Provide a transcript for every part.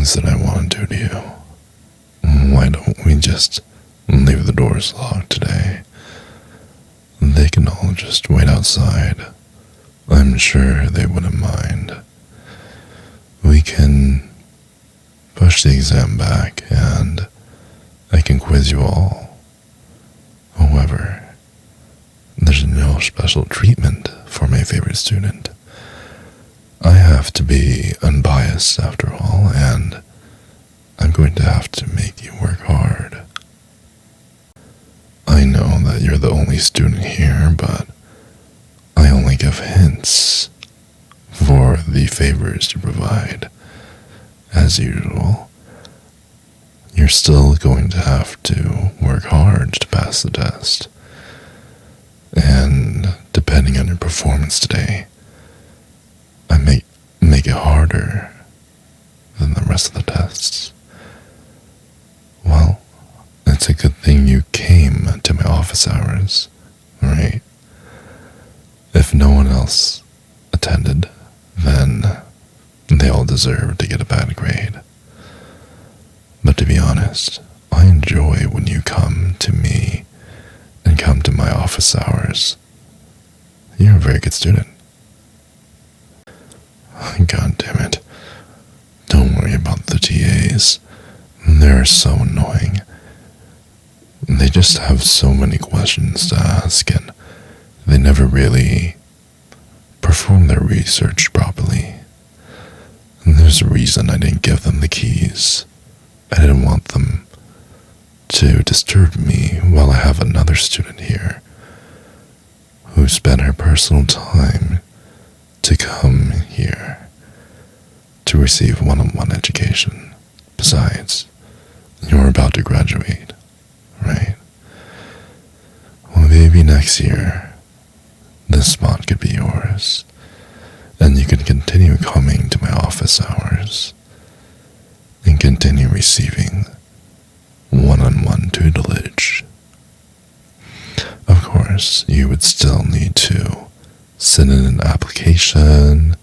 things that I want to do to you. Why don't we just leave the doors locked today? They can all just wait outside. I'm sure they wouldn't mind. We can push the exam back and I can quiz you all. However, there's no special treatment for my favorite student. I have to be unbiased after all, and I'm going to have to make you work hard. I know that you're the only student here, but I only give hints for the favors you provide. As usual, you're still going to have to work hard to pass the test. And depending on your performance today, I may make it harder than the rest of the tests. Well, it's a good thing you came to my office hours, right? If no one else attended, then they all deserve to get a bad grade. But to be honest, I enjoy when you come to me and come to my office hours. You're a very good student. God damn it. Don't worry about the TAs. They're so annoying. They just have so many questions to ask, and they never really perform their research properly. And there's a reason I didn't give them the keys. I didn't want them to disturb me while I have another student here who spent her personal time to come here to receive one-on-one education. Besides, you're about to graduate, right? Well, maybe next year, this spot could be yours, and you can continue coming to my office hours and continue receiving one-on-one tutelage. Of course, you would still need to send in an application,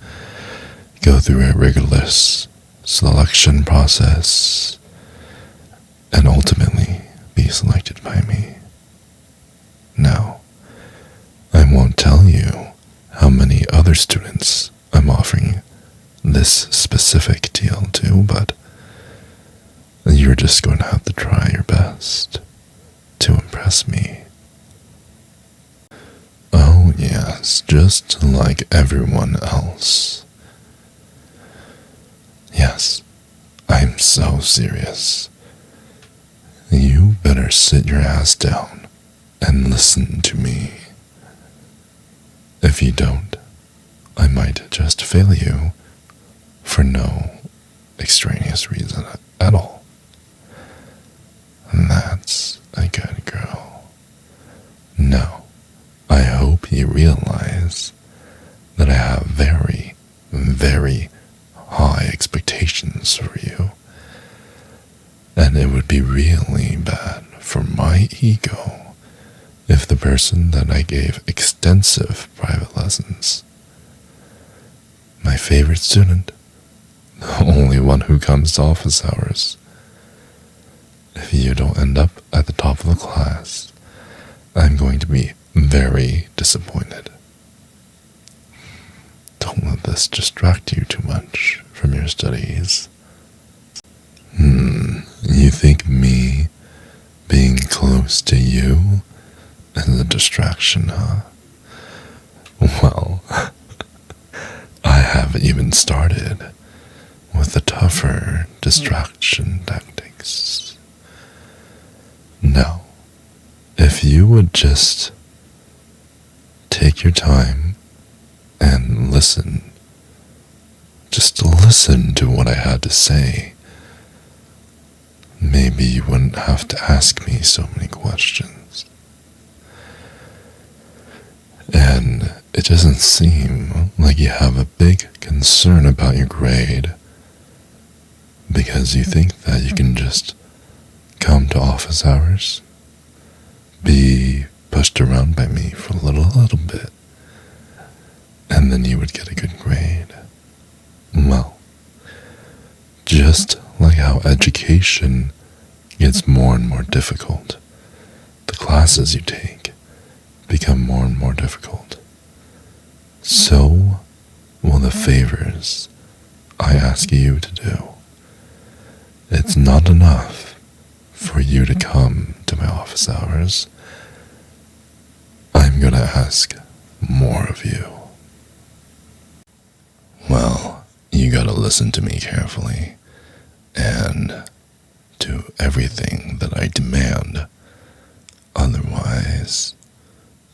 go through a rigorous selection process, and ultimately be selected by me. Now, I won't tell you how many other students I'm offering this specific deal to, but you're just going to have to try your best to impress me. Oh yes, just like everyone else. Yes, I'm so serious. You better sit your ass down and listen to me. If you don't, I might just fail you for no extraneous reason at all. And that's a good girl. Now, I hope you realize that I have very, very high expectations for you. And it would be really bad for my ego if the person that I gave extensive private lessons, my favorite student, the only one who comes to office hours, if you don't end up at the top of the class, I'm going to be very disappointed. Don't let this distract you too much from your studies. You think me being close to you is a distraction, huh? Well, I haven't even started with the tougher distraction tactics. Now, if you would just take your time and listen, just listen to what I had to say, maybe you wouldn't have to ask me so many questions. And it doesn't seem like you have a big concern about your grade because you think that you can just come to office hours, be pushed around by me for a little bit, and then you would get a good grade. Well, Just like how education gets more and more difficult, the classes you take become more and more difficult. So will the favors I ask you to do. It's not enough for you to come to my office hours. I'm gonna ask more of you. Well, you gotta listen to me carefully and do everything that I demand. Otherwise,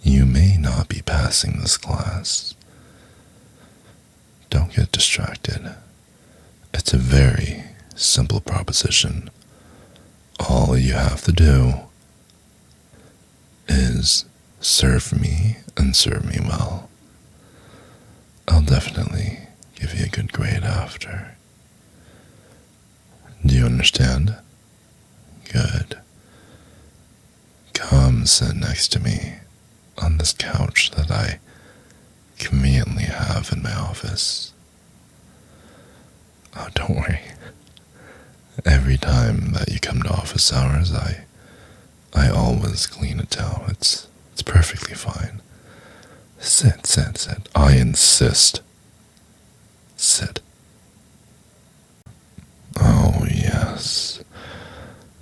you may not be passing this class. Don't get distracted. It's a very simple proposition. All you have to do is serve me and serve me well. I'll definitely give you a good grade after. Do you understand? Good. Come sit next to me on this couch that I conveniently have in my office. Oh, don't worry. Every time that you come to office hours, I always clean it down. It's perfectly fine. Sit, sit, sit. I insist. Sit. Oh, yes.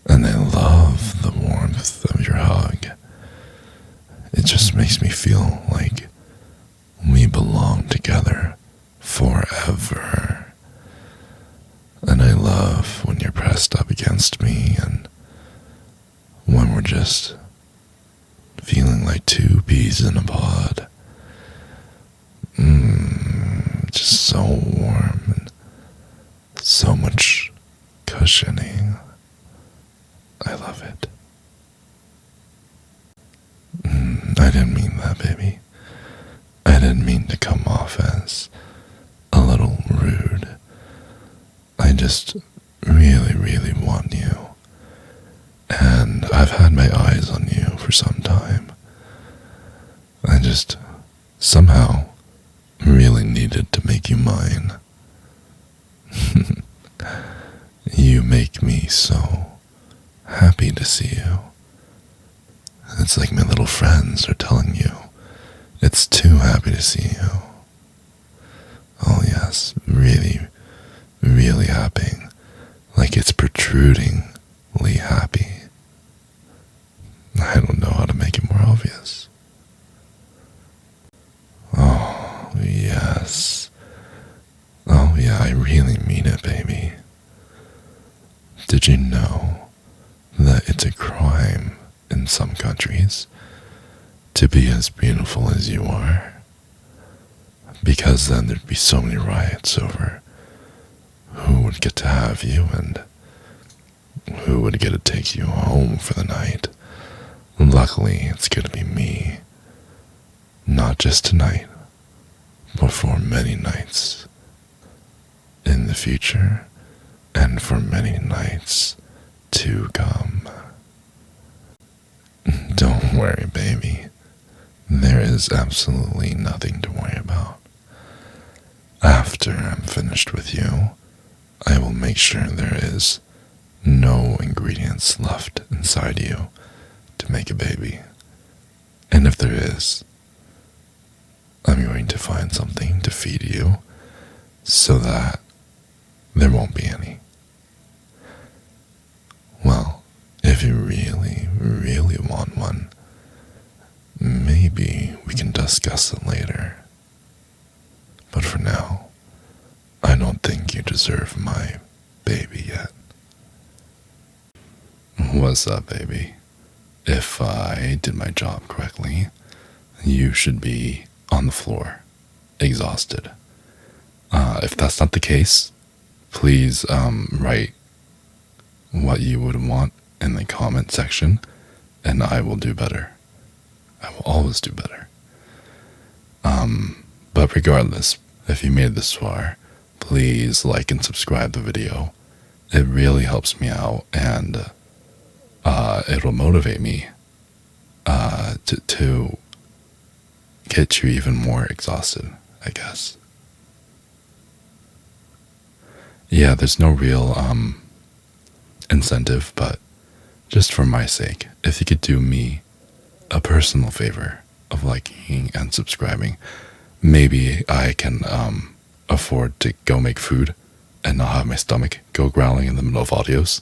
And I love the warmth of your hug. It just makes me feel like we belong together forever. And I love when you're pressed up against me and when we're just feeling like two peas in a pod. Just so warm and so much cushioning. I love it. I didn't mean that, baby. I didn't mean to come off as a little rude. I just really, really want you. And I've had my eyes on you for some time. I just somehow really needed to make you mine. You make me so happy to see you. It's like my little friends are telling you. It's too happy to see you. Oh yes, really, really happy. Like it's protrudingly happy. I don't know how to make it more obvious. Oh, yes. Oh, yeah, I really mean it, baby. Did you know that it's a crime in some countries to be as beautiful as you are? Because then there'd be so many riots over who would get to have you and who would get to take you home for the night. Luckily, it's gonna be me. Not just tonight, but for many nights in the future and for many nights to come. Don't worry, baby. There is absolutely nothing to worry about. After I'm finished with you, I will make sure there is no ingredients left inside you to make a baby. And if there is, I'm going to find something to feed you so that there won't be any. Well, if you really, really want one, maybe we can discuss it later. But for now, I don't think you deserve my baby yet. What's up, baby? If I did my job correctly, you should be on the floor, exhausted. If that's not the case, please write what you would want in the comment section, and I will do better. I will always do better. But regardless, if you made this far, please like and subscribe the video. It really helps me out, and it'll motivate me to get you even more exhausted, I guess. Yeah, there's no real incentive, but just for my sake, if you could do me a personal favor of liking and subscribing, maybe I can afford to go make food and not have my stomach go growling in the middle of audios.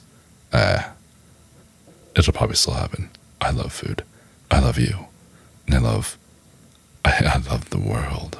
It'll probably still happen. I love food. I love you. And I love the world.